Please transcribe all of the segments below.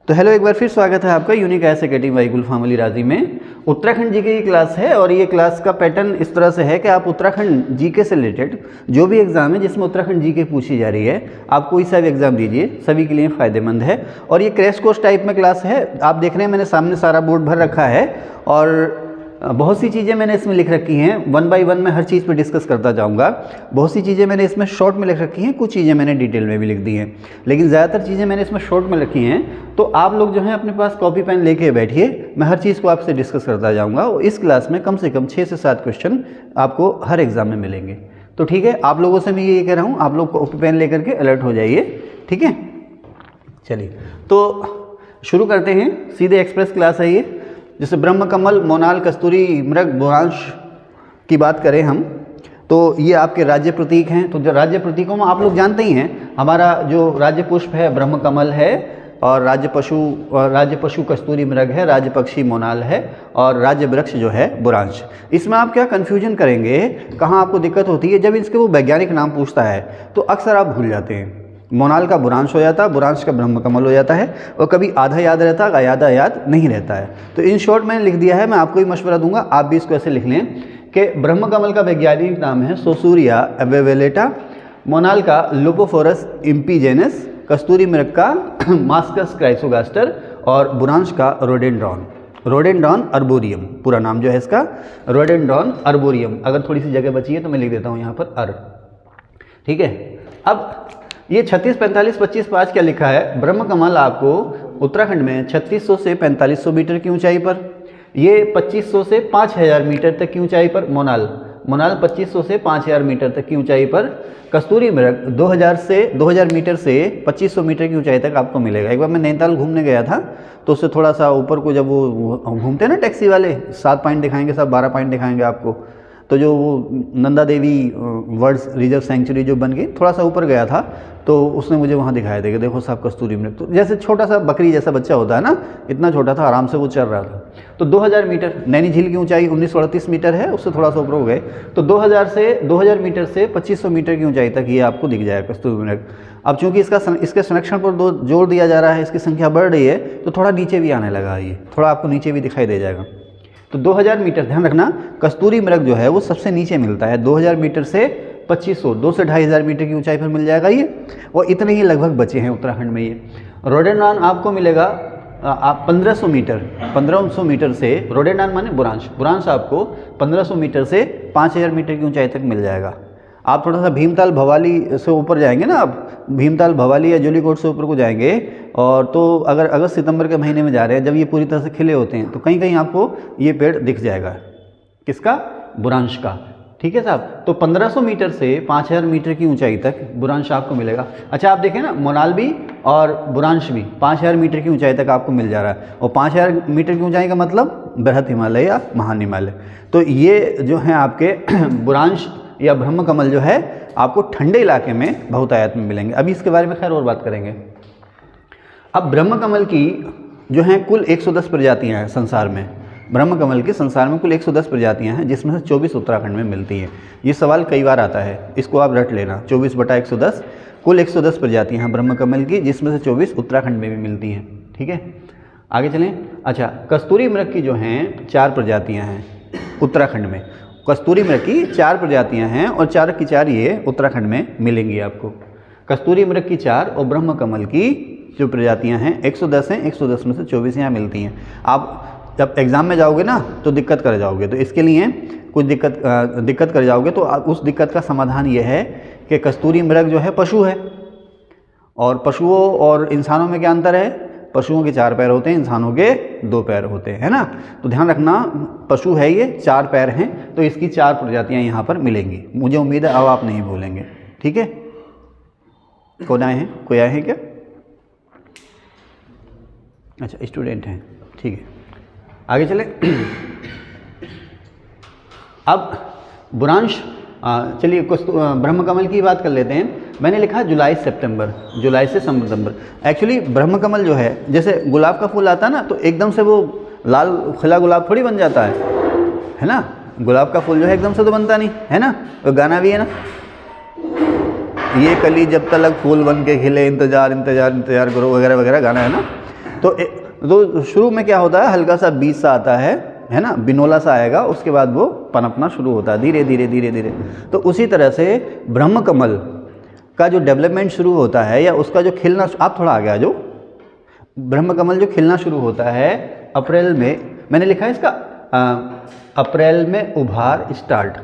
तो हेलो, एक बार फिर स्वागत है आपका यूनिक आईएएस अकेडमी बाय गुलफाम अली राजी में। उत्तराखंड जीके की क्लास है और ये क्लास का पैटर्न इस तरह से है कि आप उत्तराखंड जीके से रिलेटेड जो भी एग्जाम है जिसमें उत्तराखंड जीके पूछी जा रही है, आप कोई सा भी एग्जाम दीजिए, सभी के लिए फ़ायदेमंद है। और ये क्रैश कोर्स टाइप में क्लास है। आप देख रहे हैं मैंने सामने सारा बोर्ड भर रखा है और बहुत सी चीज़ें मैंने इसमें लिख रखी हैं। 1 बाय 1 मैं हर चीज़ पे डिस्कस करता जाऊंगा। बहुत सी चीज़ें मैंने इसमें शॉर्ट में लिख रखी हैं, कुछ चीज़ें मैंने डिटेल में भी लिख दी हैं, लेकिन ज़्यादातर चीज़ें मैंने इसमें शॉर्ट में लिखी हैं। तो आप लोग जो हैं अपने पास कॉपी पेन लेके बैठिए, मैं हर चीज़ को आपसे डिस्कस करता जाऊँगा और इस क्लास में कम से कम 6 से 7 क्वेश्चन आपको हर एग्ज़ाम में मिलेंगे। तो ठीक है, आप लोगों से मैं ये कह रहा हूँ, आप लोग कॉपी पेन लेकर के अलर्ट हो जाइए। ठीक है, चलिए तो शुरू करते हैं। सीधे एक्सप्रेस क्लास है ये। जैसे ब्रह्म कमल, मोनाल, कस्तूरी मृग, बुरांश की बात करें हम तो ये आपके राज्य प्रतीक हैं। तो जो राज्य प्रतीकों में आप लोग जानते ही हैं, हमारा जो राज्य पुष्प है ब्रह्म कमल है और राज्य पशु कस्तूरी मृग है, राज्य पक्षी मोनाल है और राज्य वृक्ष जो है बुरांश। इसमें आप क्या कन्फ्यूजन करेंगे, कहाँ आपको दिक्कत होती है, जब इसके वो वैज्ञानिक नाम पूछता है तो अक्सर आप भूल जाते हैं। मोनाल का बुरांश हो जाता है, बुरांश का ब्रह्म कमल हो जाता है और कभी आधा याद रहता है, आधा याद नहीं रहता है। तो इन शॉर्ट मैंने लिख दिया है, मैं आपको भी मशवरा दूंगा, आप भी इसको ऐसे लिख लें कि ब्रह्म कमल का वैज्ञानिक नाम है सोसूरिया एवेवेलेटा, मोनाल का लुपोफोरस इम्पीजेनस, कस्तूरी मृग का मास्कस क्राइसोगास्टर और बुरांश का रोडेंड्रॉन अर्बोरियम। पूरा नाम जो है इसका रोडेंड्रॉन अर्बोरियम। अगर थोड़ी सी जगह बची है तो मैं लिख देता हूँ यहाँ पर ठीक है। अब ये 36, 45, 25, 5 क्या लिखा है, ब्रह्म कमल आपको उत्तराखंड में 3600 से 4500 मीटर की ऊंचाई पर, ये 2500 से 5000 मीटर तक की ऊंचाई पर मोनाल 2500 से 5000 मीटर तक की ऊंचाई पर, कस्तूरी मृग 2000 मीटर से 2500 मीटर की ऊंचाई तक आपको मिलेगा। एक बार मैं नैनीताल घूमने गया था तो उससे थोड़ा सा ऊपर को, जब वो घूमते हैं ना टैक्सी वाले, 7 पॉइंट दिखाएंगे, सब 12 पॉइंट दिखाएंगे आपको, तो जो वो Nanda Devi world reserve century जो बन गई, थोड़ा सा ऊपर गया था तो उसने मुझे वहाँ दिखाया था कि देखो साहब कस्तूरी मृग, तो जैसे छोटा सा बकरी जैसा बच्चा होता है ना, इतना छोटा था, आराम से वो चल रहा था। तो 2000 मीटर, नैनी झील की ऊंचाई 1938 मीटर है, उससे थोड़ा सा ऊपर हो गए, तो 2000 मीटर से 2500 मीटर की ऊंचाई तक ये आपको दिख जाएगा कस्तूरी मृग। अब चूंकि इसके संरक्षण पर जोर दिया जा रहा है, इसकी संख्या बढ़ रही है, तो थोड़ा नीचे भी आने लगा, ये थोड़ा आपको नीचे भी दिखाई दे जाएगा। तो 2000 मीटर, ध्यान रखना, कस्तूरी मृग जो है वो सबसे नीचे मिलता है। 2000 मीटर से 2500, 2 से 2500 मीटर की ऊंचाई पर मिल जाएगा ये, और इतने ही लगभग बचे हैं उत्तराखंड में ये। रोडेंड्रॉन आपको मिलेगा आप 1500 मीटर से, रोडेंड्रॉन माने बुरांश आपको 1500 मीटर से 5000 मीटर की ऊंचाई तक मिल जाएगा। आप थोड़ा सा भीमताल भवाली से ऊपर जाएंगे ना, आप भीमताल भवाली या जोलीकोट से ऊपर को जाएंगे, और तो अगर अगस्त सितंबर के महीने में जा रहे हैं, जब ये पूरी तरह से खिले होते हैं, तो कहीं कहीं आपको ये पेड़ दिख जाएगा, किसका, बुरांश का। ठीक है साहब, तो 1500 मीटर से 5000 मीटर की ऊंचाई तक बुरांश आपको मिलेगा। अच्छा, आप देखें ना, मोनाल भी और बुरांश भी 5000 मीटर की ऊंचाई तक आपको मिल जा रहा है, और 5000 मीटर की ऊंचाई का मतलब बृहत हिमालय या महान हिमालय। तो ये जो है आपके बुरांश या ब्रह्म कमल जो है आपको ठंडे इलाके में बहुतायत में मिलेंगे। अभी इसके बारे में खैर और बात करेंगे। अब ब्रह्म कमल की जो हैं कुल 110 प्रजातियां हैं संसार में। ब्रह्म कमल की संसार में कुल 110 प्रजातियां हैं, जिसमें से 24 उत्तराखंड में मिलती हैं। ये सवाल कई बार आता है, इसको आप रट लेना, 24/110, कुल 110 प्रजातियां हैं ब्रह्म कमल की, जिसमें से 24 उत्तराखंड में भी मिलती हैं। ठीक है, आगे चलें। अच्छा, कस्तूरी मृग की जो हैं 4 प्रजातियाँ हैं उत्तराखंड में। कस्तूरी मृग की 4 प्रजातियां हैं और 4 की 4 ये उत्तराखंड में मिलेंगी आपको। कस्तूरी मृग की 4 और ब्रह्म कमल की जो प्रजातियां हैं 110 हैं, 110 में से 24 यहाँ मिलती हैं। आप जब एग्ज़ाम में जाओगे ना तो दिक्कत कर जाओगे, तो इसके लिए कुछ दिक्कत कर जाओगे, तो उस दिक्कत का समाधान ये है कि कस्तूरी मृग जो है पशु है, और पशुओं और इंसानों में क्या अंतर है, पशुओं के 4 पैर होते हैं, इंसानों के 2 पैर होते हैं, है ना। तो ध्यान रखना, पशु है ये, 4 पैर हैं, तो इसकी 4 प्रजातियां यहाँ पर मिलेंगी। मुझे उम्मीद है अब आप नहीं भूलेंगे। ठीक है, कौन आए हैं, कोई आए हैं क्या? अच्छा, स्टूडेंट हैं, ठीक है, आगे चले। अब बुरांश, चलिए ब्रह्म कमल की बात कर लेते हैं। मैंने लिखा जुलाई से सितंबर। एक्चुअली ब्रह्म कमल जो है, जैसे गुलाब का फूल आता है ना, तो एकदम से वो लाल खिला गुलाब थोड़ी बन जाता है ना। गुलाब का फूल जो है एकदम से तो बनता नहीं है ना। तो गाना भी है ना, ये कली जब तक फूल बन के खिले, इंतजार इंतजार इंतजार करो, वगैरह वगैरह गाना है ना। तो शुरू में क्या होता है, हल्का सा बीज सा आता है ना, बिनोला सा आएगा, उसके बाद वो पनपना शुरू होता है धीरे धीरे धीरे धीरे। तो उसी तरह से ब्रह्म कमल का जो डेवलपमेंट शुरू होता है या उसका जो खिलना, आप थोड़ा आगे आ जाओ, ब्रह्म कमल जो खिलना शुरू होता है अप्रैल में, मैंने लिखा है इसका अप्रैल में उभार स्टार्ट,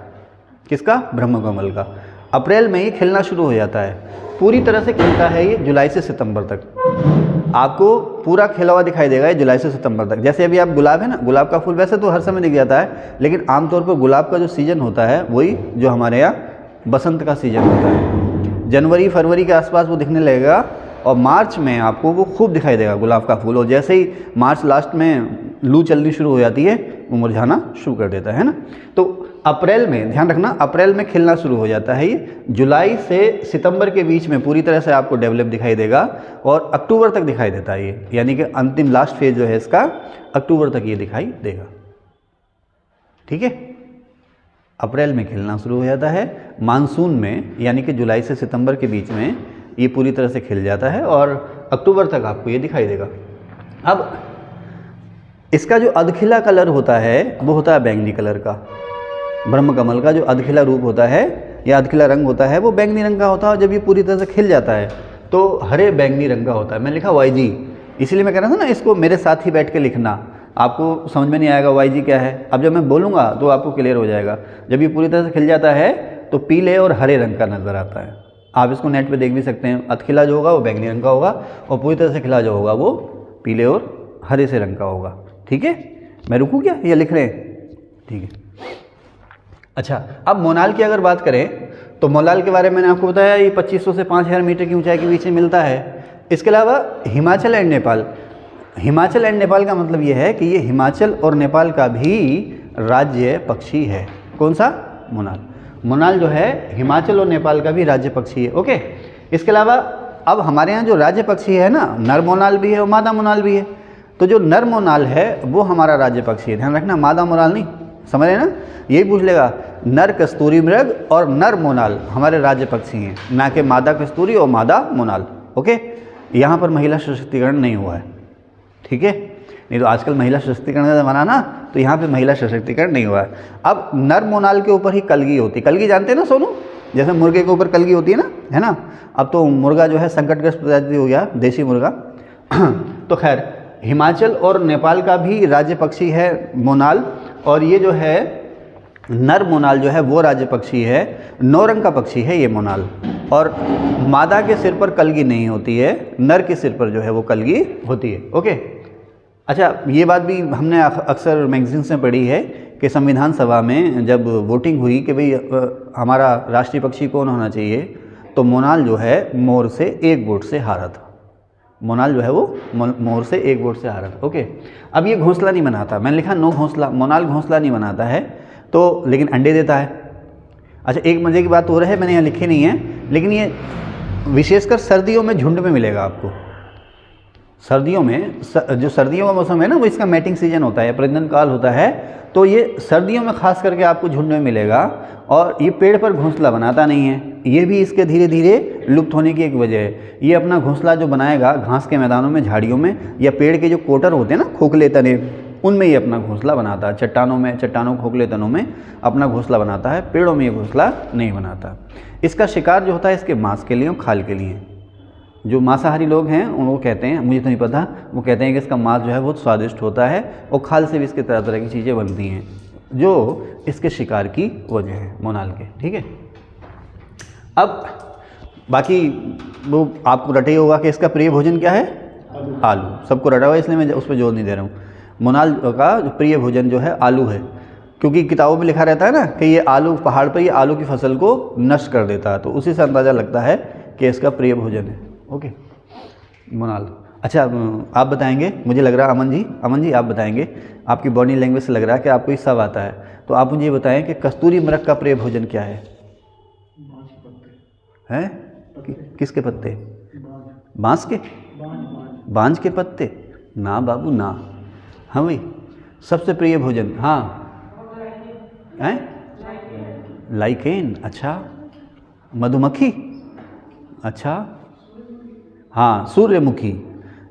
किसका, ब्रह्म कमल का। अप्रैल में ही खिलना शुरू हो जाता है, पूरी तरह से खिलता है ये जुलाई से सितंबर तक, आपको पूरा खिला हुआ दिखाई देगा ये जुलाई से सितंबर तक। जैसे अभी आप गुलाब है ना, गुलाब का फूल वैसे तो हर समय दिख जाता है, लेकिन आमतौर पर गुलाब का जो सीज़न होता है वही जो हमारे यहाँ बसंत का सीज़न होता है, जनवरी फरवरी के आसपास वो दिखने लगेगा, और मार्च में आपको वो खूब दिखाई देगा गुलाब का फूल। और जैसे ही मार्च लास्ट में लू चलनी शुरू हो जाती है वो मुरझाना शुरू कर देता है ना। तो अप्रैल में ध्यान रखना, अप्रैल में खिलना शुरू हो जाता है ये, जुलाई से सितंबर के बीच में पूरी तरह से आपको डेवलप दिखाई देगा, और अक्टूबर तक दिखाई देता है ये, यानी कि अंतिम लास्ट फेज जो है इसका अक्टूबर तक ये दिखाई देगा। ठीक है, अप्रैल में खिलना शुरू हो जाता है, मानसून में यानी कि जुलाई से सितंबर के बीच में ये पूरी तरह से खिल जाता है, और अक्टूबर तक आपको ये दिखाई देगा। अब इसका जो अधखिला कलर होता है वो होता है बैंगनी कलर का। ब्रह्म कमल का जो अधखिला रूप होता है या अधखिला रंग होता है वो बैंगनी रंग का होता है, और जब ये पूरी तरह से खिल जाता है तो हरे बैंगनी रंग का होता है। मैंने लिखा YG, इसीलिए मैं कह रहा था ना इसको मेरे साथ ही बैठ के लिखना, आपको समझ में नहीं आएगा YG क्या है। अब जब मैं बोलूँगा तो आपको क्लियर हो जाएगा। जब ये पूरी तरह से खिल जाता है तो पीले और हरे रंग का नज़र आता है, आप इसको नेट पे देख भी सकते हैं। अधखिला जो होगा वो बैंगनी रंग का होगा, और पूरी तरह से खिला जो होगा वो पीले और हरे से रंग का होगा। ठीक है, मैं रुकूँ क्या या लिख रहे हैं? ठीक है। अच्छा, अब मोनाल की अगर बात करें तो मोनाल के बारे में मैंने आपको बताया ये 2500 से 5000 मीटर की ऊंचाई के बीच में मिलता है। इसके अलावा हिमाचल एंड नेपाल, हिमाचल एंड नेपाल का मतलब ये है कि ये हिमाचल और नेपाल का भी राज्य पक्षी है। कौन सा? मोनाल। मोनाल जो है हिमाचल और नेपाल का भी राज्य पक्षी है। ओके, इसके अलावा अब हमारे यहाँ जो राज्य पक्षी है ना, नर मोनाल भी है और मादा मोनाल भी है। तो जो नर मोनाल है वो हमारा राज्य पक्षी है, ध्यान रखना, मादा मोनाल नहीं, समझ रहे ना, यही पूछ लेगा। नर कस्तूरी मृग और नर मोनाल हमारे राज्य पक्षी हैं, ना कि मादा कस्तूरी और मादा मोनाल। ओके, यहाँ पर महिला सशक्तिकरण नहीं हुआ है। ठीक है, नहीं तो आजकल महिला सशक्तिकरण का ज़माना ना, तो यहाँ पे महिला सशक्तिकरण नहीं हुआ है। अब नर मोनाल के ऊपर ही कलगी होती है। कलगी जानते हैं ना सोनू, जैसे मुर्गे के ऊपर कलगी होती है ना, है ना। अब तो मुर्गा जो है संकटग्रस्त प्रजाति हो गया, देसी मुर्गा। तो खैर, हिमाचल और नेपाल का भी राज्य पक्षी है मोनाल, और ये जो है नर मोनाल जो है वो राज्य पक्षी है। 9 रंग का पक्षी है ये मोनाल, और मादा के सिर पर कलगी नहीं होती है, नर के सिर पर जो है वो कलगी होती है। ओके, अच्छा, ये बात भी हमने अक्सर मैगजीन्स में पढ़ी है कि संविधान सभा में जब वोटिंग हुई कि भाई हमारा राष्ट्रीय पक्षी कौन होना चाहिए, तो मोनाल जो है मोर से 1 वोट से हारा था। मोनाल जो है वो मोर से 1 वोट से हारा था। ओके, अब ये घोंसला नहीं बनाता, मैंने लिखा नो घोंसला, मोनाल घोंसला नहीं बनाता है, तो लेकिन अंडे देता है। अच्छा, एक मज़े की बात और है, मैंने यहाँ लिखी नहीं है, लेकिन ये विशेषकर सर्दियों में झुंड में मिलेगा आपको। सर्दियों में जो सर्दियों का मौसम है ना, वो इसका मैटिंग सीजन होता है, प्रजनन काल होता है, तो ये सर्दियों में खास करके आपको झुंड में मिलेगा। और ये पेड़ पर घोंसला बनाता नहीं है, ये भी इसके धीरे धीरे लुप्त होने की एक वजह है। ये अपना घोंसला जो बनाएगा घास के मैदानों में, झाड़ियों में, या पेड़ के जो कोटर होते हैं ना, खोखले तने, उनमें ये अपना घोंसला बनाता है। चट्टानों में, चट्टानों खोखले तनों में अपना घोंसला बनाता है, पेड़ों में ये घोंसला नहीं बनाता। इसका शिकार जो होता है इसके मांस के लिए और खाल के लिए। जो मांसाहारी लोग हैं वो कहते हैं, मुझे तो नहीं पता, वो कहते हैं कि इसका मांस जो है बहुत स्वादिष्ट होता है, और खाल से भी इसके तरह तरह की चीज़ें बनती हैं, जो इसके शिकार की वजह है मोनाल के। ठीक है, अब बाकी वो आपको रटे होगा कि इसका प्रिय भोजन क्या है? आलू। सबको रटा हुआ, इसलिए मैं उस पर जोर नहीं दे रहा हूँ। मोनाल का प्रिय भोजन जो है आलू है, क्योंकि किताबों में लिखा रहता है ना कि ये आलू, पहाड़ पर ये आलू की फसल को नष्ट कर देता है, तो उसी से अंदाज़ा लगता है कि इसका प्रिय भोजन है। ओके, मोनाल। अच्छा, आप बताएंगे, मुझे लग रहा है अमन जी आप बताएंगे, आपकी बॉडी लैंग्वेज से लग रहा है कि आपको ये सब आता है, तो आप मुझे ये बताएं कि कस्तूरी मृग का प्रिय भोजन क्या है? हैं? किसके पत्ते? बांस के? बांज के पत्ते? ना बाबू ना। हाँ भाई, सबसे प्रिय भोजन, हाँ हैं? लाइकेन। अच्छा, मधुमक्खी। अच्छा, हाँ, सूर्यमुखी।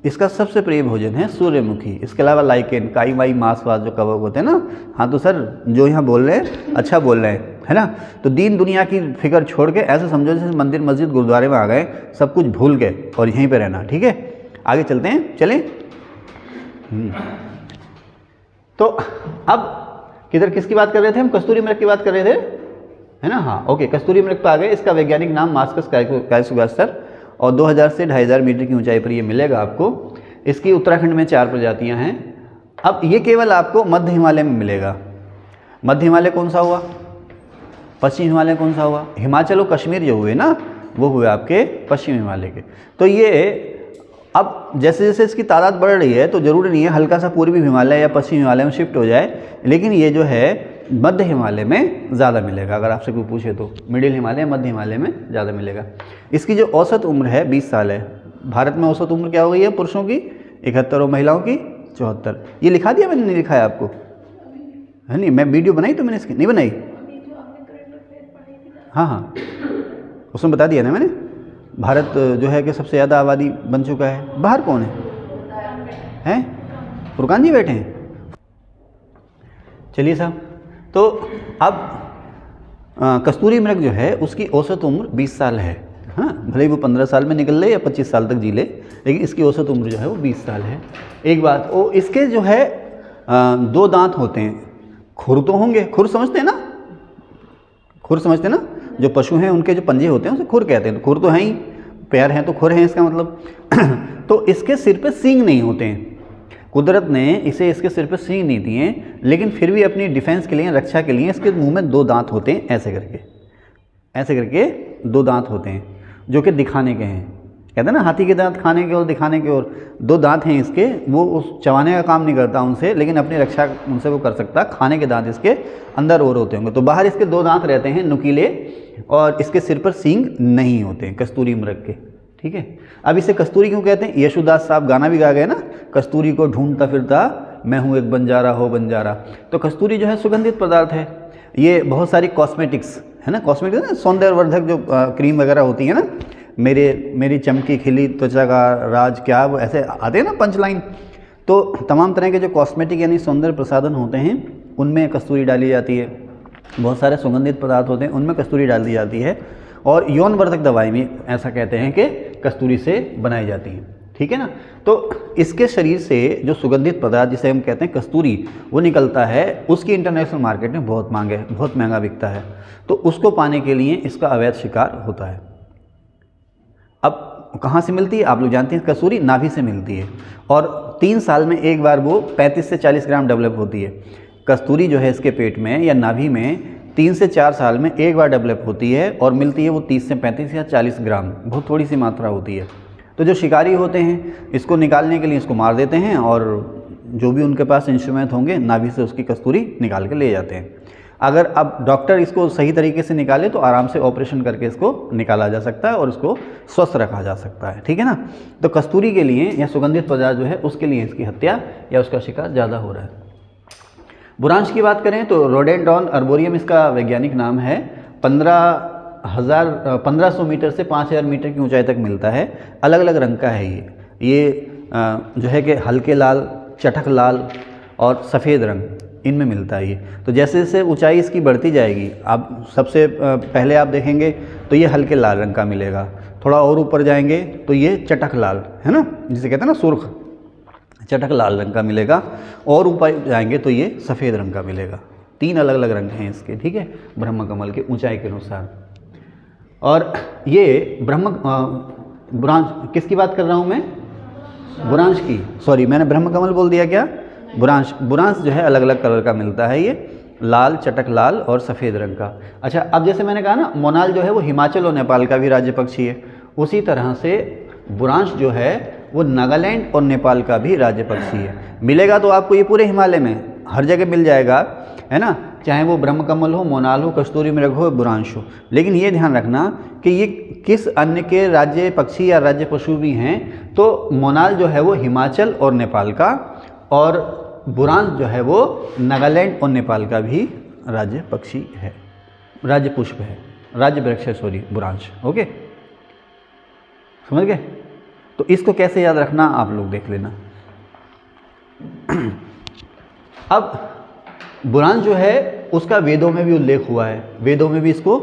इसका सबसे प्रिय भोजन है सूर्यमुखी। इसके अलावा लाइकेन, काई माई, मांस वास जो कवक होते हैं ना। हाँ तो सर जो यहाँ बोल रहे हैं अच्छा बोल रहे हैं, है ना। तो दीन दुनिया की फिक्र छोड़ के ऐसे समझो जैसे मंदिर मस्जिद गुरुद्वारे में आ गए, सब कुछ भूल गए और यहीं पे रहना, ठीक है। आगे चलते हैं, चलें। तो अब किधर किसकी बात कर रहे थे हम? कस्तूरी मृग की बात कर रहे थे, है ना। हाँ ओके, कस्तूरी मृग पे आ गए। इसका वैज्ञानिक नाम मास्कस कैलसुगास्टर और 2000 से 2500 मीटर की ऊंचाई पर ये मिलेगा आपको। इसकी उत्तराखंड में 4 प्रजातियां हैं। अब ये केवल आपको मध्य हिमालय में मिलेगा। मध्य हिमालय कौन सा हुआ? पश्चिम हिमालय कौन सा हुआ? हिमाचल और कश्मीर जो हुए ना, वो हुए आपके पश्चिम हिमालय के। तो ये अब जैसे जैसे इसकी तादाद बढ़ रही है तो ज़रूरी नहीं है हल्का सा पूर्वी हिमालय या पश्चिम हिमालय में शिफ्ट हो जाए, लेकिन ये जो है मध्य हिमालय में ज़्यादा मिलेगा। अगर आपसे कोई पूछे तो मिडिल हिमालय, मध्य हिमालय में ज़्यादा मिलेगा। इसकी जो औसत उम्र है 20 साल है। भारत में औसत उम्र क्या हो गई है? पुरुषों की 71 और महिलाओं की 74। ये लिखा दिया मैंने? नहीं लिखा है आपको, है नहीं? मैं वीडियो बनाई तो मैंने इसकी नहीं बनाई। हाँ हाँ, उसमें बता दिया ना मैंने। भारत जो है कि सबसे ज़्यादा आबादी बन चुका है। बाहर कौन है? हैं? फुरकान जी बैठे हैं। चलिए साहब, तो अब कस्तूरी मृग जो है उसकी औसत उम्र 20 साल है। हाँ, भले ही वो 15 साल में निकल ले या 25 साल तक जी ले, लेकिन इसकी औसत उम्र जो है वो 20 साल है। एक बात, वो इसके जो है 2 दांत होते हैं। खुर तो होंगे, खुर समझते हैं ना? खुर समझते हैं ना? जो पशु हैं उनके जो पंजे होते हैं उसे खुर कहते हैं। तो खुर तो हैं ही, पैर हैं तो खुर हैं इसका मतलब। तो इसके सिर पे सींग नहीं होते हैं। कुदरत ने इसे इसके सिर पे सींग नहीं दिए, लेकिन फिर भी अपनी डिफेंस के लिए, रक्षा के लिए इसके मुंह में 2 दांत होते हैं। ऐसे करके 2 दांत होते हैं जो कि दिखाने के हैं। कहते हैं ना हाथी के दांत खाने के और दिखाने के, और 2 दांत हैं इसके। वो उस चबाने का काम नहीं करता उनसे, लेकिन अपनी रक्षा उनसे वो कर सकता। खाने के दांत इसके अंदर और होते होंगे। तो बाहर इसके 2 दांत रहते हैं नुकीले, और इसके सिर पर सींग नहीं होते हैं कस्तूरी मृग के, ठीक है। अब इसे कस्तूरी क्यों कहते हैं? यशुदास साहब गाना भी गा गए ना, कस्तूरी को ढूंढता फिरता मैं हूँ एक बंजारा हो बंजारा। तो कस्तूरी जो है सुगंधित पदार्थ है। ये बहुत सारी कॉस्मेटिक्स है ना, कॉस्मेटिक्स ना, सौंदर्यवर्धक जो क्रीम वगैरह होती है ना, मेरी चमकी खिली त्वचा का राज क्या, वो ऐसे आते हैं ना पंच लाइन। तो तमाम तरह के जो कॉस्मेटिक यानी सौंदर्य प्रसाधन होते हैं उनमें कस्तूरी डाली जाती है। बहुत सारे सुगंधित पदार्थ होते हैं उनमें कस्तूरी डाल दी जाती है। और यौनवर्धक दवाई में ऐसा कहते हैं कि कस्तूरी से बनाई जाती है, ठीक है ना। तो इसके शरीर से जो सुगंधित पदार्थ जिसे हम कहते हैं कस्तूरी, वो निकलता है, उसकी इंटरनेशनल मार्केट में बहुत मांग है, बहुत महंगा बिकता है। तो उसको पाने के लिए इसका अवैध शिकार होता है। अब कहाँ से मिलती है? आप लोग जानते हैं कस्तूरी नाभि से मिलती है, और 3 साल में एक बार वो 35 से 40 ग्राम डेवलप होती है। कस्तूरी जो है इसके पेट में या नाभि में 3 से 4 साल में एक बार डेवलप होती है, और मिलती है वो 30 से 35 या 40 ग्राम, बहुत थोड़ी सी मात्रा होती है। तो जो शिकारी होते हैं इसको निकालने के लिए इसको मार देते हैं, और जो भी उनके पास इंस्ट्रूमेंट होंगे नाभि से उसकी कस्तूरी निकाल के ले जाते हैं। अगर अब डॉक्टर इसको सही तरीके से निकाले तो आराम से ऑपरेशन करके इसको निकाला जा सकता है और इसको स्वस्थ रखा जा सकता है, ठीक है ना। तो कस्तूरी के लिए या सुगंधित पदार्थ जो है उसके लिए इसकी हत्या या उसका शिकार ज़्यादा हो रहा है। बुरांश की बात करें तो रोडेंड्रॉन अर्बोरियम इसका वैज्ञानिक नाम है। 1500 मीटर से 5000 मीटर की ऊंचाई तक मिलता है। अलग अलग रंग का है ये जो है कि हल्के लाल, चटक लाल और सफ़ेद रंग, इनमें मिलता है ये। तो जैसे जैसे ऊंचाई इसकी बढ़ती जाएगी, आप सबसे पहले आप देखेंगे तो ये हल्के लाल रंग का मिलेगा। थोड़ा और ऊपर जाएंगे तो ये चटक लाल, है ना, जिसे कहते हैं ना सुर्ख, चटक लाल रंग का मिलेगा। और ऊपर जाएंगे तो ये सफ़ेद रंग का मिलेगा। 3 अलग अलग रंग हैं इसके, ठीक है, ब्रह्म कमल के ऊंचाई के अनुसार। और ये बुरांश किसकी बात कर रहा हूँ मैं? बुरांश की, सॉरी मैंने ब्रह्म कमल बोल दिया क्या? बुरांश जो है अलग अलग कलर का मिलता है, ये लाल, चटक लाल और सफ़ेद रंग का। अच्छा, अब जैसे मैंने कहा ना मोनाल जो है वो हिमाचल और नेपाल का भी राज्य पक्षी है, उसी तरह से बुरांश जो है वो नागालैंड और नेपाल का भी राज्य पक्षी है। मिलेगा तो आपको ये पूरे हिमालय में हर जगह मिल जाएगा, है ना, चाहे वो ब्रह्मकमल हो, मोनाल हो, कस्तूरी मृग हो, बुरांश हो। लेकिन ये ध्यान रखना कि ये किस अन्य के राज्य पक्षी या राज्य पशु भी हैं। तो मोनाल जो है वो हिमाचल और नेपाल का, और बुरांश जो है वो नागालैंड और नेपाल का भी राज्य पक्षी है, राज्य पुष्प है, राज्य वृक्ष है, सॉरी बुरांश। ओके, समझ गए? तो इसको कैसे याद रखना आप लोग देख लेना। अब बुरांश जो है उसका वेदों में भी उल्लेख हुआ है, वेदों में भी इसको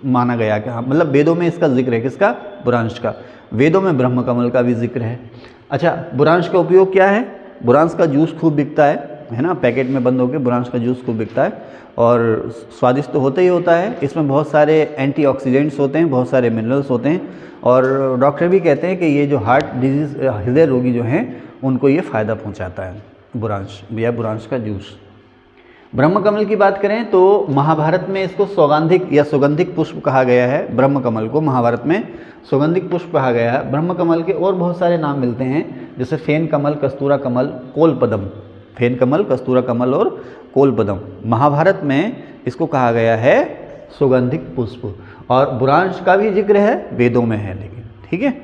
माना गया कि हाँ, मतलब वेदों में इसका जिक्र है, किसका? बुरांश का। वेदों में ब्रह्म कमल का भी जिक्र है। अच्छा, बुरांश का उपयोग क्या है? बुरांश का जूस खूब बिकता है ना, पैकेट में बंद होकर बुरांश का जूस खूब बिकता है और स्वादिष्ट तो होता ही होता है। इसमें बहुत सारे एंटीऑक्सीडेंट्स होते हैं, बहुत सारे मिनरल्स होते हैं और डॉक्टर भी कहते हैं कि ये जो हार्ट डिजीज़, हृदय रोगी जो हैं उनको ये फ़ायदा पहुंचाता है बुरांश या बुरांश का जूस। ब्रह्म कमल की बात करें तो महाभारत में इसको सौगंधिक या सुगंधिक पुष्प कहा गया है। ब्रह्म कमल को महाभारत में सुगंधिक पुष्प कहा गया है। ब्रह्म कमल के और बहुत सारे नाम मिलते हैं, जैसे फेन कमल, कस्तूरा कमल, कोलपदम। फेन कमल, कस्तूरा कमल और कोलपदम। महाभारत में इसको कहा गया है सुगंधिक पुष्प। और बुरांश का भी जिक्र है, वेदों में है, लेकिन ठीक है,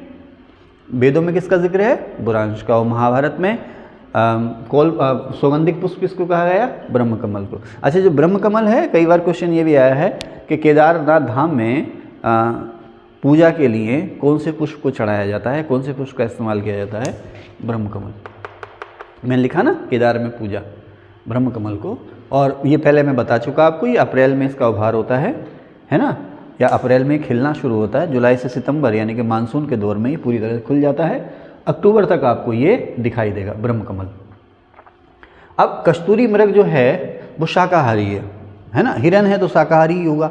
वेदों में किसका जिक्र है? बुरांश का। और महाभारत में सुगंधिक पुष्प किसको कहा गया? ब्रह्म कमल को। अच्छा, जो ब्रह्म कमल है, कई बार क्वेश्चन ये भी आया है कि केदारनाथ धाम में पूजा के लिए कौन से पुष्प को चढ़ाया जाता है, कौन से पुष्प का इस्तेमाल किया जाता है? ब्रह्म कमल। मैंने लिखा ना, केदार में पूजा ब्रह्म कमल को। और ये पहले मैं बता चुका आपको, ये अप्रैल में इसका उभार होता है ना, या अप्रैल में खिलना शुरू होता है। जुलाई से सितंबर यानी कि मानसून के दौर में ये पूरी तरह से खुल जाता है। अक्टूबर तक आपको ये दिखाई देगा ब्रह्म कमल। अब कस्तूरी मृग जो है वो शाकाहारी है ना, हिरन है तो शाकाहारी ही होगा।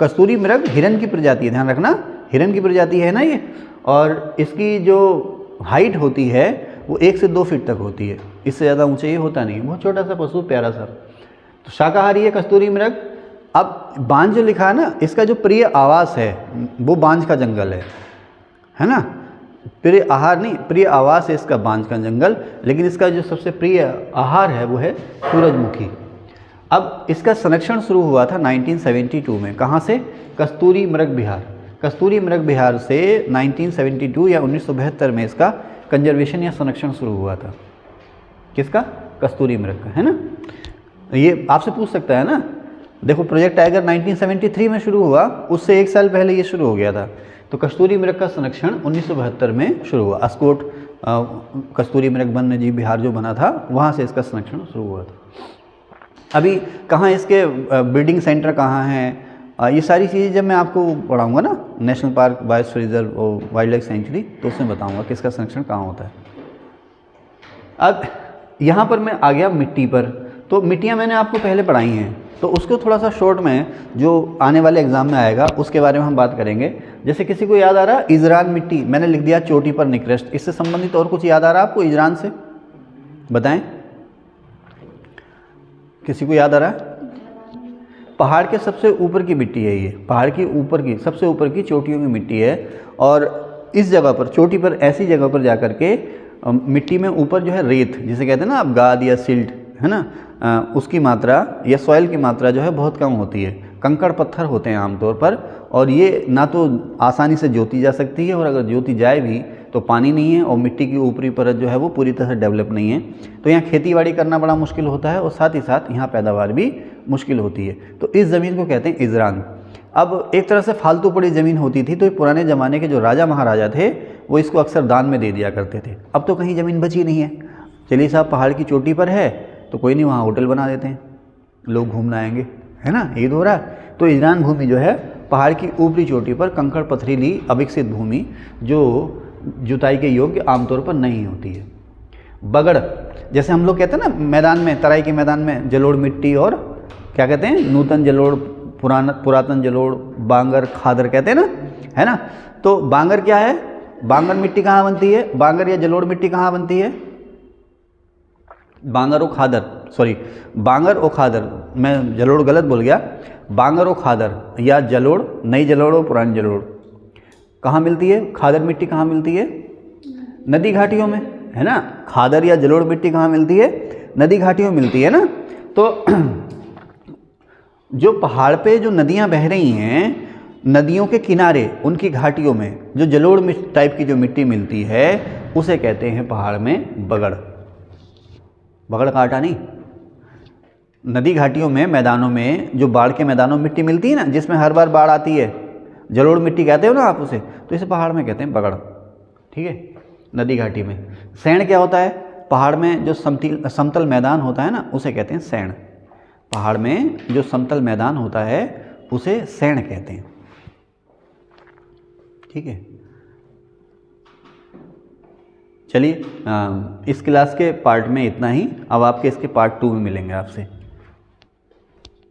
कस्तूरी मृग हिरन की प्रजाति है, ध्यान रखना, हिरन की प्रजाति है ना ये। और इसकी जो हाइट होती है वो 1 से 2 फीट तक होती है, इससे ज़्यादा ऊंचा ये होता नहीं है, बहुत छोटा सा पशु, प्यारा सा। तो शाकाहारी है कस्तूरी मृग। अब बांझ जो लिखा है ना, इसका जो प्रिय आवास है वो बांझ का जंगल है ना। प्रिय आहार नहीं, प्रिय आवास है इसका बांझ का जंगल, लेकिन इसका जो सबसे प्रिय आहार है वो है सूरजमुखी। अब इसका संरक्षण शुरू हुआ था 1972 में। कहाँ से? कस्तूरी मृग विहार। कस्तूरी मृग विहार से 1972 या 1972 में इसका कंजर्वेशन या संरक्षण शुरू हुआ था। किसका? कस्तूरी मृग का, है ना। ये आपसे पूछ सकता है ना, देखो प्रोजेक्ट टाइगर 1973 में शुरू हुआ, उससे 1 साल पहले ये शुरू हो गया था। तो कस्तूरी मृग का संरक्षण 1972 में शुरू हुआ। अस्कोट कस्तूरी मृग वन्य जीव विहार जो बना था, वहाँ से इसका संरक्षण शुरू हुआ था। अभी कहाँ इसके ब्रीडिंग सेंटर कहाँ हैं, ये सारी चीज़ें जब मैं आपको पढ़ाऊँगा ना, नेशनल पार्क, बायोस्फीयर रिजर्व और वाइल्ड लाइफ सेंचुरी, तो उसमें बताऊँगा कि इसका संरक्षण कहाँ होता है। अब यहाँ पर मैं आ गया मिट्टी पर। तो मिट्टियाँ मैंने आपको पहले पढ़ाई हैं, तो उसको थोड़ा सा शॉर्ट में जो आने वाले एग्जाम में आएगा उसके बारे में हम बात करेंगे। जैसे किसी को याद आ रहा है इजरान मिट्टी, मैंने लिख दिया चोटी पर निकृष्ट। इससे संबंधित और कुछ याद आ रहा है आपको इजरान से? बताएं, किसी को याद आ रहा है? पहाड़ के सबसे ऊपर की मिट्टी है ये, पहाड़ की ऊपर की, सबसे ऊपर की चोटियों की मिट्टी है। और इस जगह पर, चोटी पर, ऐसी जगह पर जाकर के मिट्टी में ऊपर जो है रेत, जिसे कहते हैं ना आप गाद या सिल्ट, है ना, उसकी मात्रा या सॉइल की मात्रा जो है बहुत कम होती है। कंकड़ पत्थर होते हैं आमतौर पर, और ये ना तो आसानी से जोती जा सकती है, और अगर जोती जाए भी तो पानी नहीं है, और मिट्टी की ऊपरी परत जो है वो पूरी तरह से डेवलप नहीं है। तो यहाँ खेतीबाड़ी करना बड़ा मुश्किल होता है, और साथ ही साथ यहाँ पैदावार भी मुश्किल होती है। तो इस ज़मीन को कहते हैं इजरान। अब एक तरह से फालतू पड़ी ज़मीन होती थी, तो पुराने ज़माने के जो राजा महाराजा थे वो इसको अक्सर दान में दे दिया करते थे। अब तो कहीं ज़मीन बची नहीं है, चलिए साहब पहाड़ की चोटी पर है तो कोई नहीं, वहाँ होटल बना देते हैं, लोग घूमने आएंगे, है ना, ईद हो रहा है। तो इजरान भूमि जो है पहाड़ की ऊपरी चोटी पर कंकड़ पथरीली अविकसित भूमि, जो जुताई के योग्य आमतौर पर नहीं होती है। बगड़, जैसे हम लोग कहते हैं ना मैदान में, तराई के मैदान में जलोढ़ मिट्टी और क्या कहते हैं, नूतन जलोढ़, पुरातन जलोढ़, बांगर, खादर कहते हैं ना, है ना। तो बांगर क्या है? बांगर मिट्टी कहाँ बनती है? बांगर या जलोढ़ मिट्टी कहाँ बनती है? बांगर और खादर, सॉरी, बांगर और खादर, मैं जलोढ़ गलत बोल गया। बांगर और खादर या जलोढ़, नई जलोढ़ और पुरानी जलोढ़ कहाँ मिलती है? खादर मिट्टी कहाँ मिलती है? नदी घाटियों में, है ना। खादर या जलोढ़ मिट्टी कहाँ मिलती है? नदी घाटियों में मिलती है ना। तो जो पहाड़ पे जो नदियाँ बह रही हैं, नदियों के किनारे, उनकी घाटियों में जो जलोढ़ टाइप की जो मिट्टी मिलती है उसे कहते हैं पहाड़ में बगड़। बगड़ का आटा नहीं, नदी घाटियों में, मैदानों में, जो बाढ़ के मैदानों में मिट्टी मिलती है ना, जिसमें हर बार बाढ़ आती है, जलोढ़ मिट्टी कहते हो ना आप उसे, तो इसे पहाड़ में कहते हैं बगड़। ठीक है, नदी घाटी में। सैंड क्या होता है? पहाड़ में जो समतल मैदान होता है ना, उसे कहते हैं सैंड। पहाड़ में जो समतल मैदान होता है उसे सैंड कहते हैं। ठीक है, चलिए इस क्लास के पार्ट में इतना ही। अब आपके इसके पार्ट 2 में मिलेंगे आपसे।